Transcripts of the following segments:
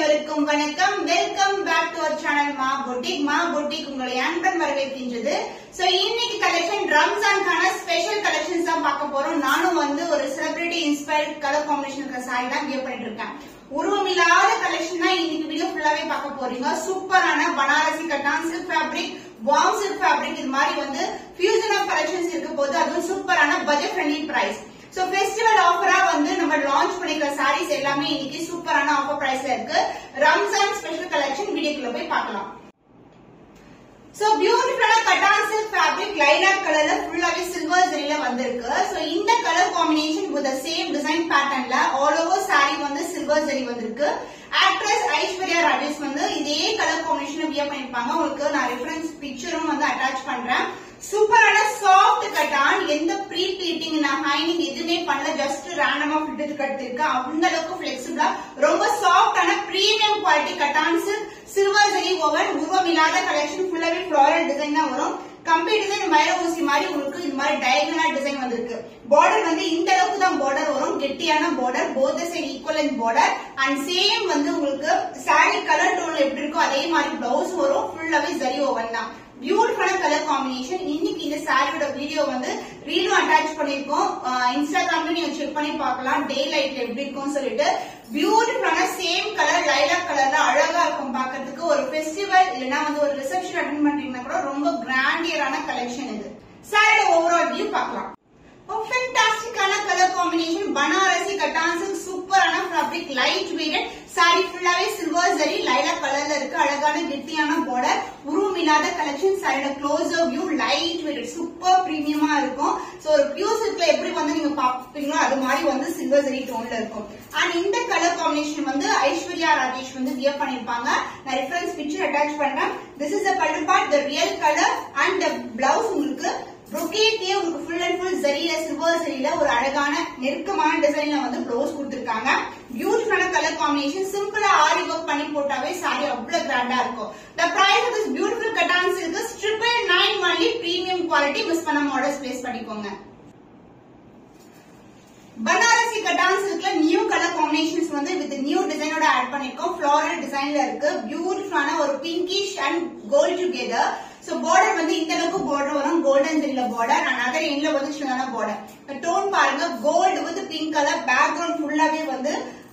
அனைவருக்கும் வணக்கம். Welcome back to our channel Maa Boutique. Maa Boutique உங்களை அன்புடன் வரவேற்கின்றது. சோ இன்னைக்கு கலெக்ஷன் ரம்ஜான்கான ஸ்பெஷல் கலெக்ஷன்ஸ் தான் பார்க்க போறோம். நானும் ஒரு செலிபிரிட்டி இன்ஸ்பயர்ட் கலர் காம்பினேஷன் இருக்கிற சாரி தான் வியர் பண்ணிட்டு இருக்கேன். உருவமில்லாத கலெக்ஷன் தான் இன்னைக்கு வீடியோ ஃபுல்லாவே பார்க்க போறீங்க. சூப்பரான Banarasi cotton silk fabric, warm silk fabric, இது மாதிரி ஃபியூஷன் ஆஃப் கலெக்ஷன்ஸ் இருக்க போது அதுவும் சூப்பரான budget friendly price. So festival ஆஃபரா நம்ம லான்ச் பண்ணிக்கிற சாரீஸ் எல்லாமே இன்னைக்கு சூப்பரான ஆஃபர் பிரைஸ்ல இருக்கு. ரம்ஜான் ஸ்பெஷல் கலெக்ஷன் வீடியோக்குள்ள போய் பார்க்கலாம். சோ பியூட்டிஃபுல்லான கட்டான் சில்க் ஃபேப்ரிக் லைலாக் கலர்ல ஃபுல்லாவே சில்வர் ஜரியில வந்திருக்கு. சோ இந்த colour combination with the same design பேட்டர்ன்ல all over sari silver zari வந்திருக்கு. ஆக்ட்ரஸ் ஐஸ்வர்யா ராஜேஷ் இதே கலர் காம்பினேஷன் வியர் பண்ணிருப்பாங்க. உங்களுக்கு நான் ரெஃபரன்ஸ் பிக்சரும் அட்டாச் பண்றேன். சூப்பரான சாஃப்ட் கட்டான், எந்த ப்ரீ ப்ளீட்டிங் ஹைனிங் எதுவுமே பண்ணல, ஜஸ்ட் ரேண்டமா ஃபிட் கட்டிருக்கு. அந்த அளவுக்கு பிளெக்சிபிளா ரொம்ப சாஃப்டான premium quality cotton silver zari woven. உருவமில்லாத கலெக்ஷன் ஃபுல்லாவே ஃபிளாரல் டிசைன் தான் வரும். கம்ப்ளீட் டிசைன் வைர ஊசி மாதிரி உங்களுக்கு இது மாதிரி டயகனல் டிசைன் வந்திருக்கு. பார்டர் இந்த அளவுக்கு தான் பார்டர் வரும், கெட்டியான border, both side equivalent border and same உங்களுக்கு சாரி கலர் டோன் எப்படி இருக்கோ அதே மாதிரி பிளவுஸ் வரும். ஃபுல்லாவே ஜரி ஓவன் தான். பியூட்டிஃபுல்லான கலர் காம்பினேஷன். இன்னைக்கு இந்த சாரியோட வீடியோ ரீலும் அட்டாச் பண்ணிருக்கோம். இன்ஸ்டாகிராம்ல நீங்க செக் பண்ணி பார்க்கலாம் டே லைட்ல எப்படி இருக்கும் சொல்லிட்டு. பியூட்டிஃபுல்லான சேம் கலர் லைலாக் கலர்ல அழகா இருக்கும் பாக்கிறதுக்கு. ஒரு ஃபெஸ்டிவல் இல்லனா ஒரு ரிசப்ஷன் அட்டெண்ட் பண்றீங்கன்னா கூட ரொம்ப கிராண்டியரான கலெக்ஷன் இது. சாரியோட ஓவரால் வியூ பார்க்கலாம். ஃபேண்டாஸ்டிக்கான colour combination Banarasi cotton silk, சூப்பரான ஃபேப்ரிக், லைட் வெயிட்டட் சாரி ஃபுல்லாவே சில்வர் ஜரி லைலாக் கலர்ல இருக்கு. அழகான கெட்டியான பார்டர், உருவமில்லாத கலெக்ஷன். சாரியோட closer view light weighted super பிரீமியமா இருக்கும். சோ ஒரு பியூர் சில்க்ல எப்படி நீங்க பாப்பீங்களோ அது மாதிரி சில்வர் ஜரி டோன்ல இருக்கும். அண்ட் இந்த colour combination Aishwarya Rajesh wear பண்ணிருப்பாங்க. நான் ரெஃபரன்ஸ் பிக்சர் அட்டாச் பண்றேன். திஸ் இஸ் த பல்லு part, the real colour and the blouse உங்களுக்கு ப்ரோகேட்லயே உங்களுக்கு ஃபுல் அண்ட் ஃபுல் ஜரியில சில்வர் ஜரியில ஒரு அழகான நெருக்கமான டிசைன்ல பிளவுஸ் கொடுத்திருக்காங்க. பியூட்டிஃபுல்லான கலர் காம்பினேஷன். சிம்பிளா ஆரி ஒர்க் பண்ணி போட்டாவே சாரி அவ்வளவு கிராண்டா இருக்கும். The price of this beautiful cotton silk is 999 only, premium quality. Miss பண்ண ஆர்டர்ஸ் பிளேஸ் பண்ணிக்கோங்க. பனாரசி கட்டான் சில்க்ல new colour combinations with new டிசைனோட ஆட் பண்ணிருக்கோம். ஃபிளாரல் டிசைன்ல இருக்கு. பியூட்டிஃபுல்லான ஒரு pinkish and gold together. So border இந்த அளவுக்கு பார்டர் வரும், கோல்டன் ஜரியில பார்டர் அண்ட் அதர் எண்ட்ல சின்னதான பார்டர். டோன் பாருங்க, gold with pink colour. Background ஃபுல்லாவே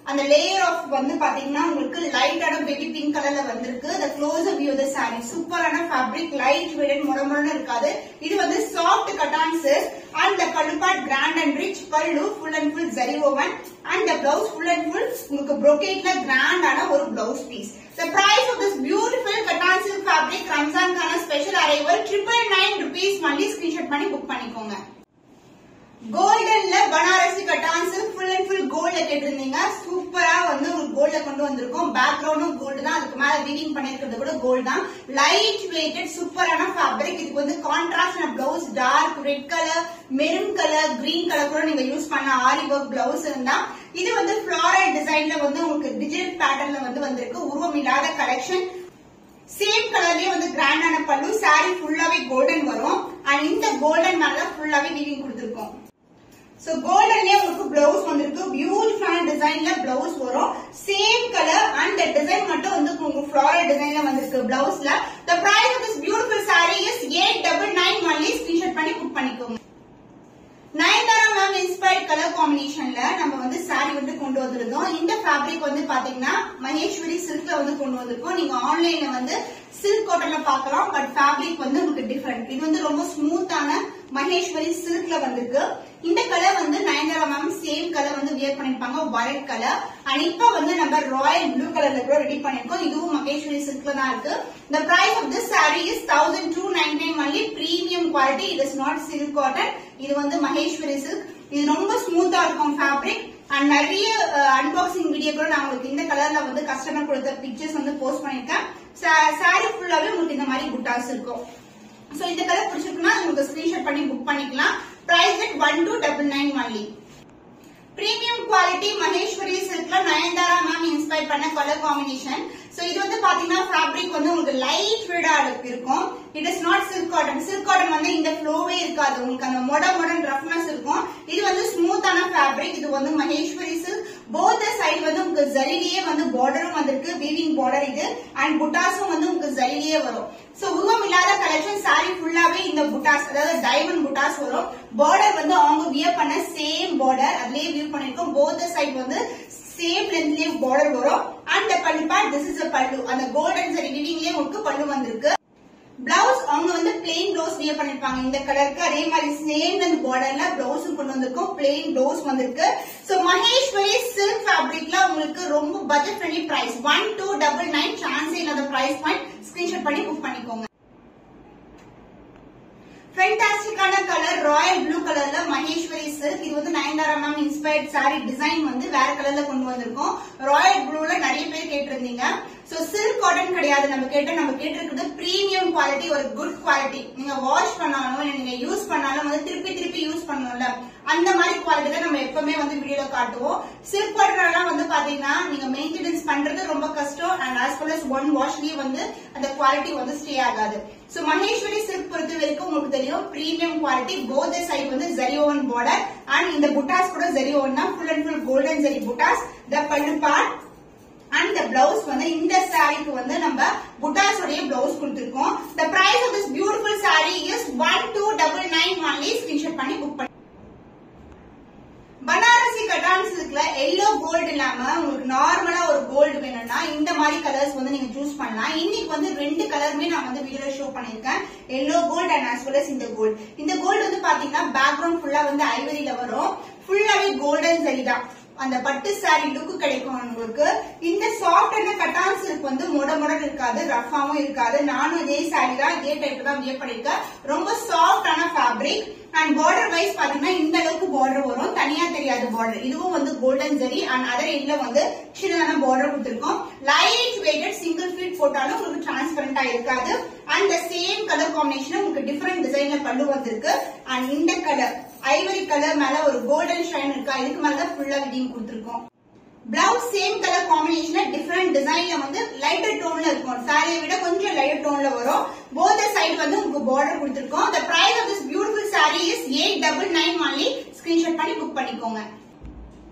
அந்த லேயர் ஆஃப் பாத்தீங்கன்னா உங்களுக்கு லைட்டான பேபி பிங்க் கலர்ல வந்திருக்கு. the closer view of the saree, சூப்பரான ஃபேப்ரிக், லைட் வெயிட்டட், முடமுடன்னு இருக்காது. இது soft cotton silk and the pallu part grand and rich pallu, full and full zari woven and the blouse full and full உங்களுக்கு brocade grand ஆன ஒரு blouse piece. The price of this beautiful cotton silk fabric Ramzan கான special arrival 999 rupees only. screenshot பண்ணி book பண்ணிக்கோங்க. கோல்டன்ல Banarasi cotton silk full and full கோல்ட்ல கேட்டிருந்தீங்க. சூப்பரா உங்களுக்கு கோல்ட்ல கொண்டு வந்திருக்கோம். பேக்ரவுண்டும் கோல்டு தான், அதுக்கு மேல வீவிங் பண்ணிருக்கிறது கூட கோல்டு தான். லைட் வெயிட்டட் சூப்பரான ஃபேப்ரிக். இதுக்கு contrast blouse, dark red colour, maroon colour, green colour கூட நீங்க யூஸ் பண்ண ஆரி ஒர்க் பிளவுஸ் இருந்தா. இது ஃபிளாரல் டிசைன்ல உங்களுக்கு டிஜிட்டல் பேட்டர்ன்ல வந்திருக்கு. உருவமில்லாத கலெக்ஷன். சேம் கலர்லயே கிராண்டான பல்லு, சாரி ஃபுல்லாவே கோல்டன் வரும் அண்ட் இந்த கோல்டன் மேல ஃபுல்லாவே வீவிங் கொடுத்திருக்கோம். சோ கோல்டன்லயே உங்களுக்கு பிளவுஸ் வந்திருக்கு. பியூட்டிஃபுல்லான டிசைன்ல பிளவுஸ் வரும். சேம் கலர் அண்ட் டிசைன் மட்டும் உங்களுக்கு ஃபிளாரல் டிசைன்ல வந்திருக்கு பிளவுஸ்ல. the price of this beautiful saree is 899 only. screenshot பண்ணி புக் பண்ணிக்கோங்க. நயன்தாரா மேம் இன்ஸ்பயர்ட் கலர் காம்பினேஷன்ல நம்ம சாரி கொண்டு வந்திருந்தோம். இந்த ஃபேப்ரிக் பாத்தீங்கன்னா மகேஸ்வரி சில்க்ல கொண்டு வந்திருக்கோம். நீங்க ஆன்லைன்ல சில்க் காட்டன்ல பாக்கலாம், பட் ஃபேப்ரிக் உங்களுக்கு டிஃபரெண்ட். இது ரொம்ப ஸ்மூத்தான மகேஸ்வரி சில்க்ல வந்திருக்கு. இந்த colour Nayanthara ma'am same colour wear பண்ணிருப்பாங்க, ஒயிட் கலர். அண்ட் இப்ப நம்ம ராயல் ப்ளூ கலர்ல கூட ரெடி பண்ணிருக்கோம். இதுவும் மகேஸ்வரி சில்க்ல தான் இருக்கு. the price of this saree is 1299 only, premium quality. it is not silk cotton. இது மகேஸ்வரி சில்க். இது ரொம்ப ஸ்மூத்தா இருக்கும் ஃபேப்ரிக். அண்ட் நிறைய அன்பாக்சிங் வீடியோ கூட நான் உங்களுக்கு இந்த கலர்ல கஸ்டமர் கொடுத்த பிக்சர்ஸ் போஸ்ட் பண்ணிருக்கேன். சாரி ஃபுல்லாவே உங்களுக்கு இந்த மாதிரி புட்டாஸ் இருக்கும். சோ இந்த கலர் பிடிச்சிருக்குன்னா உங்களுக்கு ஸ்கிரீன்ஷாட் பண்ணி புக் பண்ணிக்கலாம். Price at 1299 only. Premium quality Maheshwari சில்க்ல நயன்தாரா மேம் இன்ஸ்பயர் பண்ண கலர் காம்பினேஷன். சோ இது பாத்தீங்கன்னா ஃபேப்ரிக் உங்களுக்கு லைட் வெயிட்டா இருக்கும். It is not silk cotton. Silk cotton இந்த ஃப்ளோவே இருக்காது, உங்களுக்கு அந்த மொடன் ரஃப்னஸ் இருக்கும். இது ஸ்மூத்தான ஃபேப்ரிக். இது மகேஸ்வரி சில்க். போத் சைடு உங்களுக்கு ஜரியிலேயே வந்து பார்டரும் வந்திருக்கு, வீவிங் பார்டர் இது, அண்ட் புட்டாஸும் வந்து உங்களுக்கு ஜரியிலேயே வரும். சோ உருவம் இல்லாத கலெக்ஷன் சாரி ஃபுல்லாவே இந்த புட்டாஸ், அதாவது டைமண்ட் புட்டாஸ் வரும். பார்டர் வந்து அவங்க வியர் பண்ண சேம் பார்டர், அதுலயே வியூ பண்ணிருக்கோம். போத் சைடு வந்து சேம் லென்த்லயே பார்டர் வரும். And pallu part, this is a பல்லு, அந்த கோல்டன் சரி வீவிங்லயே உங்களுக்கு பல்லு வந்திருக்கு. பிளவுஸ் அவங்க வந்து பிளெயின் ப்ளவுஸ் வியர் பண்ணிருப்பாங்க இந்த கலருக்கு. அதே மாதிரி சேம் அந்த பார்டர்ல பிளவுஸும் கொண்டு வந்திருக்கோம், பிளெயின் ப்ளவுஸ் வந்திருக்கு. சோ மகேஸ்வரி சில்க் ஃபேப்ரிக்ல உங்களுக்கு ரொம்ப பட்ஜெட் ஃப்ரெண்ட்லி பிரைஸ் 1299, சான்ஸ் இல்லாத பிரைஸ் பாயிண்ட். ஸ்கிரீன்ஷாட் பண்ணி புக் பண்ணிக்கோங்க. ஃபேண்டாஸ்டிக்கான கலர் ராயல் ப்ளூ கலர்ல மகேஸ்வரி சில்க். இது வந்து Nayanthara ma'am inspired sorry design வந்து வேற கலர்ல கொண்டு வந்திருக்கோம். ராயல் ப்ளூல நிறைய பேர் கேட்டிருந்தீங்க. சோ சில்க் காட்டன் கிடையாது நம்ம கேட்டிருக்கிறது பிரீமியம் குவாலிட்டி, ஒரு குட் குவாலிட்டி. நீங்க வாஷ் பண்ணாலும் நீங்க யூஸ் பண்ணாலும் வந்து திருப்பி யூஸ் பண்ணணும்ல, அந்த மாதிரி குவாலிட்டி தான் நம்ம எப்பவுமே வந்து வீடியோல காட்டுவோம். சில்க் காட்டன் எல்லாம் வந்து பாத்தீங்கன்னா நீங்க மெயின்டெனன்ஸ் பண்றது ரொம்ப கஷ்டம், and as well as one வாஷ்லயே வந்து அந்த குவாலிட்டி வந்து ஸ்டே ஆகாது. சோ மகேஸ்வரி சில்க் பொறுத்த வரைக்கும் உங்களுக்கு தெரியும் பிரீமியம் குவாலிட்டி. போத் சைடு வந்து ஜரி ஓவன் பார்டர், அண்ட் இந்த புட்டாஸ் கூட ஜரி ஓவன் தான், full and full golden zari புட்டாஸ். த பல்லு பார்ட் அண்ட் the blouse வந்து இந்த சாரிக்கு வந்து நம்ம புட்டாஸ் உடைய blouse கொடுத்திருக்கோம். The price of this beautiful saree is 1299 only. Screenshot பண்ணி புக் பண்ணி. பனாரசி கட்டான் சில்க்ல எல்லோ கோல்ட் இல்லாம உங்களுக்கு நார்மலா ஒரு கோல்டு வேணும்னா இந்த மாதிரி கலர்ஸ் வந்து நீங்க சூஸ் பண்ணலாம். இன்னைக்கு வந்து ரெண்டு கலருமே நான் வந்து வீடியோல ஷோ பண்ணிருக்கேன், yellow gold and as well as இந்த கோல்ட். இந்த கோல்டு வந்து பாத்தீங்கன்னா பேக்ரவுண்ட் ஃபுல்லா வந்து ஐவரியில வரும், ஃபுல்லாவே கோல்டன் ஜரி தான். அந்த பட்டு சாரி லுக் கிடைக்கும் உங்களுக்கு. இந்த சாஃப்டான கட்டான் சில்க் வந்து மொடமொடன் இருக்காது, ரஃபாவும் இருக்காது. நானும் இதே சாரி தான், இதே டைப் தான் வியர் பண்ணிருக்கேன். ரொம்ப சாஃப்டான ஃபேப்ரிக். அண்ட் பார்டர் வைஸ் பாத்தீங்கன்னா இந்த அளவுக்கு பார்டர் வரும், தனியா தெரியாது பார்டர். இதுவும் வந்து கோல்டன் ஜரி அண்ட் அதர் எண்ட்ல வந்து சின்னதான பார்டர் கொடுத்திருக்கோம். லைட் வெயிட்டட் சிங்கிள் ஃபீட் போட்டாலும் உங்களுக்கு டிரான்ஸ்பரண்டா இருக்காது. அண்ட் சேம் கலர் காம்பினேஷன் உங்களுக்கு டிஃபரெண்ட் டிசைன்ல பல்லு வந்திருக்கு. அண்ட் இந்த கலர் ஐவரி கலர் மேல ஒரு கோல்டன் ஷைன் இருக்கா, இதுக்கு மேலதான் ஃபுல்லா விடிங் கொடுத்திருக்கோம். பிளவுஸ் சேம் கலர் காம்பினேஷன்ல டிஃபரெண்ட் டிசைன்ல வந்து லைட்டர் டோன்ல இருக்கும், சாரியை விட கொஞ்சம் லைட்டர் டோன்ல வரும். போத் சைடு வந்து உங்களுக்கு பார்டர் கொடுத்திருக்கோம். The price of this beautiful saree is 899 only. Screenshot பண்ணி புக் பண்ணிக்கோங்க.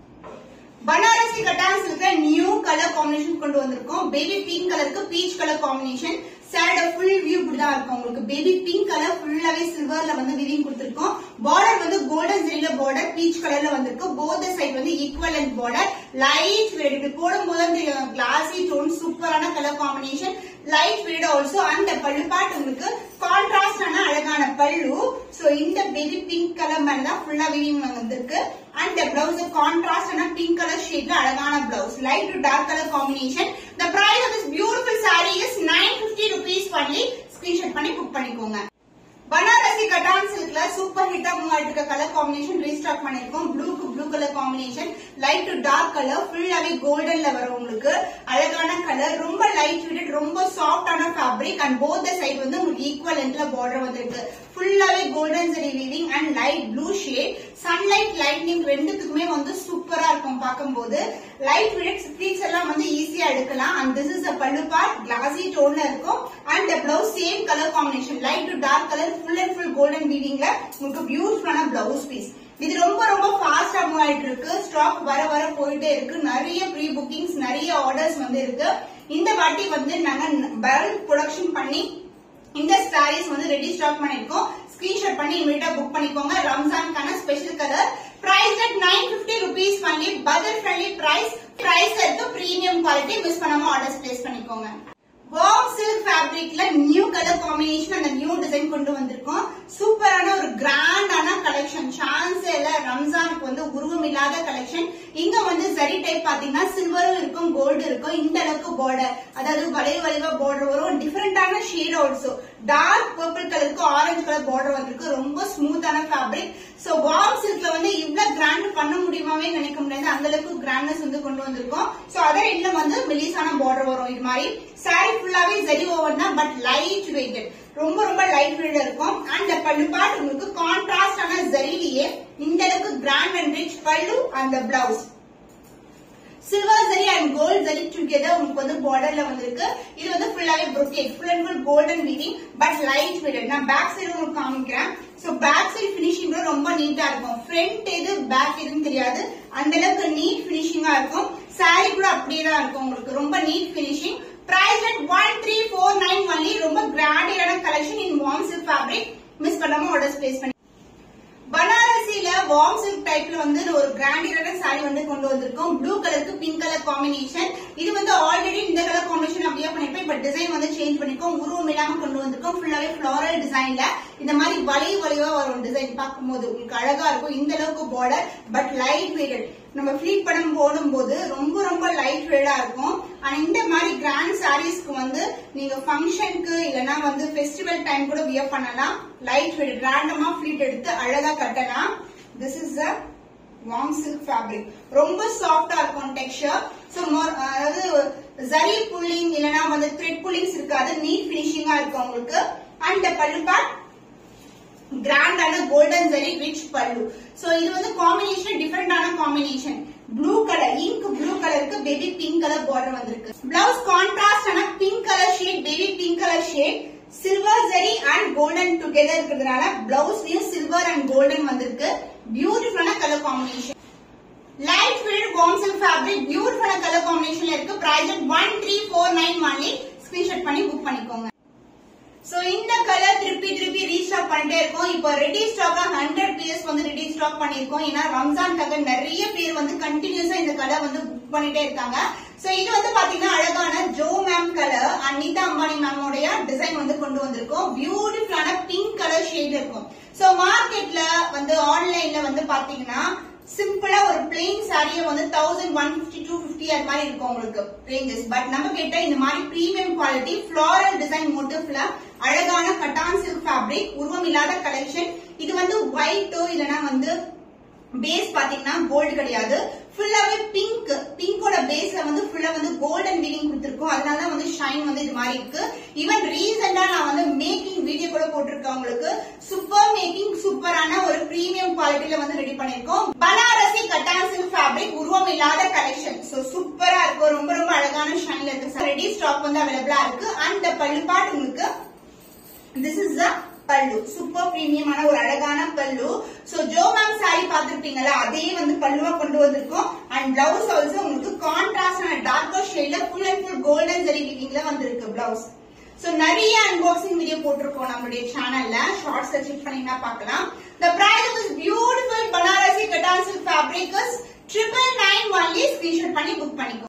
பனாரசி கட்டான் சில்க்ல நியூ கலர் காம்பினேஷன் கொண்டு வந்திருக்கோம். பேபி பிங்க் கலருக்கு பீச் கலர் காம்பினேஷன். சாரியோட ஃபுல் வியூ இப்படிதான் இருக்கும் உங்களுக்கு. பேபி பிங்க் கலர் ஃபுல்லாவே சில்வர்ல வந்து விவிங் கொடுத்திருக்கோம். பார்டர் வந்து கோல்டன் ஜெரில பார்டர் பீச் கலர்ல வந்திருக்கு. போத் சைடு வந்து ஈக்குவலன்ட் பார்டர். லைட் வெயிட், இப்படி போடும்போது தெரியும் கிளாசி டோன், சூப்பரான colour combination. Light wait also. அந்த பல்லு பார்ட் உங்களுக்கு கான்ட்ராஸ்டான அழகான பல்லு. சோ இந்த பேபி பிங்க் கலர் மேலதான் ஃபுல்லா விவிங் வந்திருக்கு. அண்ட் பிளவுஸ் கான்ட்ராஸ்டான பிங்க் கலர் ஷேட்ல அழகான blouse, light to dark colour combination. The price of this beautiful saree is 950 rupees only. Screenshot பண்ணி புக் பண்ணிக்கோங்க. பனாரசி கட்டான் சில்க்ல சூப்பர் ஹிட்டா மூவ் ஆயிட்டு இருக்க கலர் காம்பினேஷன் ரீஸ்டாக் பண்ணிருக்கோம். Blue to blue colour combination, light to dark colour, ஃபுல்லாவே கோல்டன்ல வரும் உங்களுக்கு. அழகான கலர், ரொம்ப லைட் வெயிட்டட், ரொம்ப சாஃப்டான ஃபேப்ரிக். அண்ட் போத் சைடு வந்து உங்களுக்கு ஈக்குவல் லென்த்ல பார்டர் வந்திருக்கு. ஃபுல்லாவே golden zari weaving and light blue shade. Sunlight lightning ரெண்டுத்துக்குமே வந்து சூப்பரா இருக்கும் பார்க்கும்போது. லைட் வெயிட்டட் ஸ்லீவ்ஸ் எல்லாம் வந்து ஈஸியா எடுக்கலாம். And this is a pallu part, classy டோன்ல இருக்கும். And blouse same colour combination, light to dark colour, full and full golden வீவிங்ல உங்களுக்கு பியூட்டிஃபுல்லான பிளவுஸ் பீஸ். இது ரொம்ப ரொம்ப ஃபாஸ்டா மூவ் ஆயிட்டு இருக்கு. ஸ்டாக் வர வர போயிட்டே இருக்கு. நிறைய ப்ரீ புக்கிங்ஸ், நிறைய ஆர்டர்ஸ் வந்து இருக்கு. இந்த வாட்டி வந்து நாங்க பல்க் ப்ரொடக்ஷன் பண்ணி இந்த சாரீஸ் வந்து ரெடி ஸ்டாக் பண்ணிருக்கோம். ஸ்கிரீன்ஷாட் பண்ணி இமிடியேட்டா புக் பண்ணிக்கோங்க. ரம்ஜான்கான special colour. Price at 950 rupees only. Budget friendly price இருக்கு. Premium quality. மிஸ் பண்ணாம ஆர்டர்ஸ் பிளேஸ் பண்ணிக்கோங்க. வார்ம் சில்க் ஃபேப்ரிக்ல நியூ கலர் காம்பினேஷன், அந்த நியூ டிசைன் கொண்டு வந்திருக்கோம். சூப்பரான ஒரு கிராண்டான கலெக்ஷன். சான்ஸ் இல்ல, ரம்ஜானுக்கு வந்து உருவம் இல்லாத கலெக்ஷன். இங்க வந்து ஜரி டைப் பாத்தீங்கன்னா சில்வரும் இருக்கும், கோல்டு இருக்கும். இந்த அளவுக்கு பார்டர், அதாவது வளைவா பார்டர் வரும். டிஃபரெண்டான ஷேட் ஆல்சோ. டார்க் பர்பிள் கலருக்கு ஆரஞ்சு கலர் பார்டர் வந்திருக்கு. ரொம்ப ஸ்மூத்தான ஃபேப்ரிக். சோ வார்ம் சில்க்ல வந்து இவ்வளவு கிராண்ட் பண்ண முடியுமாவே நினைக்க முடியாது, அந்த அளவுக்கு கிராண்ட்னஸ் வந்து கொண்டு வந்திருக்கோம். சோ அதர் எண்ட்ல வந்து மெலிசான பார்டர் வரும். இது மாதிரி சாரி ஃபுல்லாவே ஜரி ஓவர் தான், பட் லைட் வெயிட்டட், ரொம்ப ரொம்ப லைட் வெயிட் இருக்கும். அண்ட் பல்லு பார்ட் உங்களுக்கு கான்ட்ராஸ்டான ஜரியிலேயே இந்த அளவுக்கு கிராண்ட் அண்ட் ரிச் பல்லு. அந்த blouse silver zari and gold zari together உங்களுக்கு வந்து பார்டர்ல வந்திருக்கு. இது வந்து ஃபுல்லாவே brocade, full and full golden weaving, but light weighted. நான் பேக் சைடு உங்களுக்கு காமிக்கிறேன். சோ பேக் சைடு பினிஷிங் ரொம்ப நீட்டா இருக்கும். ஃப்ரண்ட் எது பேக் எதுன்னு தெரியாது, அந்த அளவுக்கு நீட் பினிஷிங்கா இருக்கும். saree கூட அப்படியே தான் இருக்கும் உங்களுக்கு ரொம்ப neat finishing price at 1349 only ரொம்ப கிராண்டியான collection in warm silk fabric miss பண்ணாம ஆர்டர்ஸ் பிளேஸ் பண்ணி பனாரசில warm silk டைப்ல வந்து ஒரு கிராண்டியான saree வந்து கொண்டு வந்திருக்கோம் ப்ளூ கலருக்கு பிங்க் கலர் காம்பினேஷன் இது வந்து ஆல்ரெடி இந்த கலர் காம்பினேஷன் அப்படியே பண்ணிருப்போம் இப்ப டிசைன் வந்து சேஞ்ச் பண்ணிருக்கோம் உருவம் இல்லாம கொண்டு வந்திருக்கோம் ஃபுல்லாவே ஃப்ளோரல் டிசைன்ல இந்த மாதிரி வளைவா வரும் டிசைன் பார்க்கும்போது உங்களுக்கு அழகா இருக்கும் இந்த அளவுக்கு பார்டர் பட் லைட் வெயிட்டட் நம்ம ஃபிளீட் பண்ண போடும்போது ரொம்ப லைட் வெயிட்டா இருக்கும் ஆனா இந்த மாதிரி கிராண்ட் சாரீஸ்க்கு வந்து நீங்க ஃபங்க்ஷனுக்கு இல்லனா வந்து ஃபெஸ்டிவல் டைம் கூட வியர் பண்ணலாம் லைட் வெயிட் ரேண்டமா ஃபிளீட் எடுத்து அழகா கட்டலாம் this is a warm silk fabric ரொம்ப சாஃப்ட்டா இருக்கும் டெக்ஸ்சர் சோ அதாவது ஜரி புல்லிங் இல்லனா வந்து த்ரெட் புல்லிங்ஸ் இருக்காது நீட் ஃபினிஷிங்கா இருக்கும் உங்களுக்கு அண்ட் பல்லு பார்ட் கிராண்டான golden zari rich pallu so இது வந்து காம்பினேஷன் டிஃபரெண்டான combination blue colour ink blue கலருக்கு பேபி பிங்க் கலர் பார்டர் வந்திருக்கு பிளவுஸ் கான்ட்ராஸ்ட் ஆன pink colour shade baby pink colour shade silver zari and golden together இருக்கிறதுனால பிளவுஸ்லயும் சில்வர் அண்ட் கோல்டன் வந்திருக்கு பியூட்டிஃபுல்லான colour combination light weight warm silk fabric பியூட்டிஃபுல்லான colour காம்பினேஷன்ல இருக்கு பிரைஸ் 1349 only ஸ்கிரீன்ஷாட் பண்ணி புக் பண்ணிக்கோங்க சோ இந்த கலர் திருப்பி ரீஸ்டாக் பண்ணிட்டே இருக்கோம் இப்போ ரெடி ஸ்டாக்கா 100 பீஸ் வந்து ரெடி ஸ்டாக் பண்ணிருக்கோம் ஏன்னா ரம்ஜான்காக நிறைய பேர் வந்து கண்டினியூஸா இந்த கலர் வந்து புக் பண்ணிட்டே இருக்காங்க சோ இது வந்து பாத்தீங்கன்னா அழகான ஜோ ma'am colour Anita Ambani ma'am உடைய டிசைன் வந்து கொண்டு வந்திருக்கோம் பியூட்டிஃபுல்லான பிங்க் கலர் ஷேட் இருக்கும் சோ மார்க்கெட்ல வந்து ஆன்லைன்ல வந்து பாத்தீங்கன்னா சிம்பிளா ஒரு பிளெயின் சாரியை வந்து 1150 250 அது மாதிரி இருக்கும் உங்களுக்கு ரேஞ்சஸ் பட் நம்ம கிட்ட இந்த மாதிரி பிரீமியம் குவாலிட்டி ஃப்ளோரல் டிசைன் மோட்டிவ்ல அழகான கட்டான் சில்க் ஃபேப்ரிக் உருவம் இல்லாத கலெக்ஷன் இது வந்து ஒயிட்டோ இல்லனா வந்து பேஸ் பாத்தீங்கன்னா கோல்டு கிடையாது ஃபுல்லாவே பிங்கோட பேஸ்ல வந்து ஃபுல்லா வந்து கோல்டன் வீவிங் கொடுத்திருக்கோம் அதனால தான் வந்து ஷைன் வந்து இது மாதிரி இருக்கு ஈவன் ரீசெண்டா நான் வந்து மேக்கிங் வீடியோ கூட போட்டிருக்கேன் உங்களுக்கு சூப்பர் மேக்கிங் சூப்பரான ஒரு பிரீமியம் குவாலிட்டில வந்து ரெடி பண்ணிருக்கோம் பனாரசி கட்டான் சில்க் ஃபேப்ரிக் உருவம் இல்லாத கலெக்ஷன் சோ சூப்பரா இருக்கும் ரொம்ப அழகான ஷைன்ல இருக்கு ரெடி ஸ்டாக் வந்து அவைலபிளா இருக்கு அண்ட் பல்லு பார்ட் உங்களுக்கு திஸ் இஸ் த பல்லு சூப்பர் பிரீமியமான ஒரு அழகான பல்லு சோ ஜோ மேம் சாரி பாத்துருப்பீங்களா அதே வந்து பல்லுவா கொண்டு வந்திருக்கோம் அண்ட் பிளவுஸ் ஆல்சோ உங்களுக்கு கான்ட்ராஸ்ட் டார்க்கர் ஷேட்ல full and full golden zari வீவிங்ல வந்திருக்கு பிளவுஸ் சோ நிறைய அன்பாக்சிங் வீடியோ போட்டிருக்கோம் நம்மளுடைய சேனல்ல ஷார்ட்ஸ் செக் பண்ணீங்கன்னா பார்க்கலாம் the price of this beautiful Banarasi Cotton Silk fabric is 999 only screenshot பண்ணி புக் பண்ணிக்கோ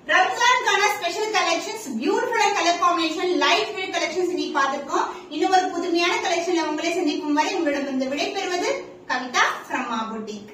ரம்ஜான்கான special collections beautiful colour combination light weight collections நீ பாத்துக்கோம் இன்னும் ஒரு புதுமையான கலெக்ஷன்ல உங்களை சந்திக்கும் வரை உங்களிடம் விடை பெறுவது கவிதா from Ma Boutique